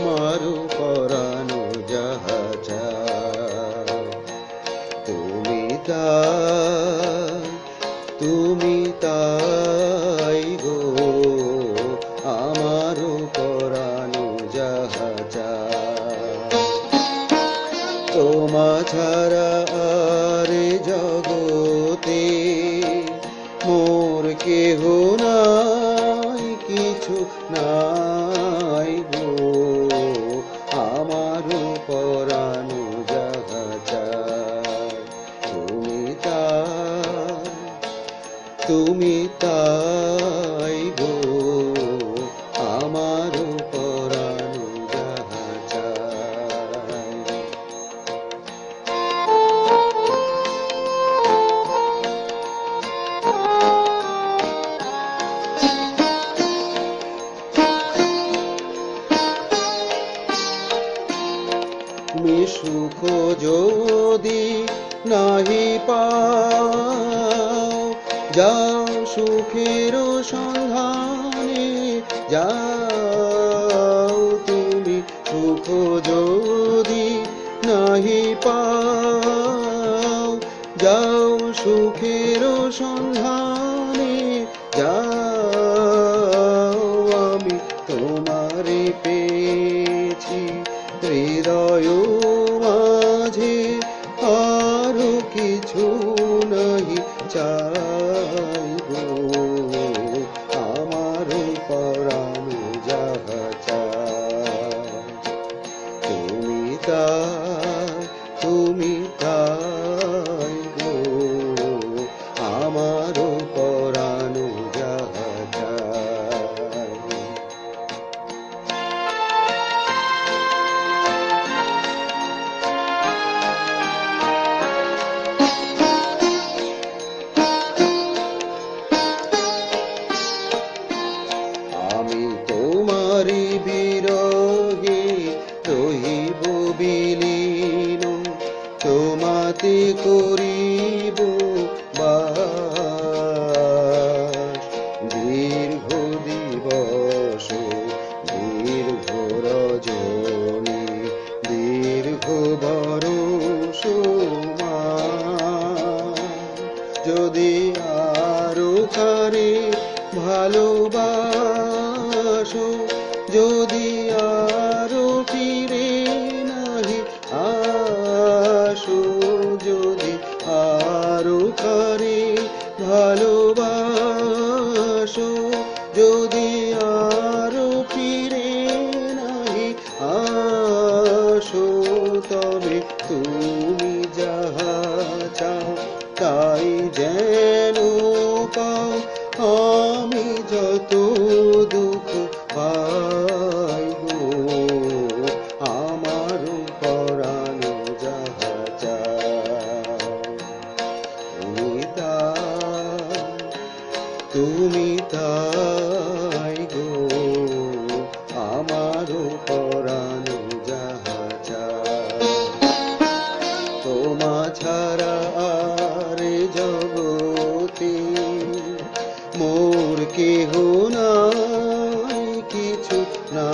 আমার পরানো যাহা চায় তুমি তাই গো আমার পরানো যাহা চায় তোমা ছাড়া আর জগতে মোর কেহ নাই কিছু নাই গো আমার পরানো যাহা চায় তুমি তাই গো আমার পরানো যাহা চায় তুমি সুখ যদি নাহি পাও যাও সুখের সন্ধানে যাও তুমি সুখ যদি নাহি পাও যাও সুখের সন্ধানে যাও আমি তোমারে পেয়েছি হৃদয় মাঝে আরো কিছু নাহি চাই গো আমার পরানো যাহা চায় তুমি তাই গো আমার পরানো যাহা চায় আমি তোমারি বিরহে রহিব বিলীন তোমাতে করিব বাস দীর্ঘ দিবস দীর্ঘ রজনী দীর্ঘ বরষ যদি আরো কারে ভালোবাসো যদি আরো ফিরে নাহি আসো যদি আরো কারে ভালোবাসো যদি আরো ফিরে নাহি আসো তবে তুমি যাহা চাও তাই যেন পাও আমি যত দুঃখ পাই গো আমার পরানো যাহা চায় তুমি তাই গো আমার পরানো যাহা চায় তোমা ছাড়া আর জগতে মোর কেহ নাই কিছু না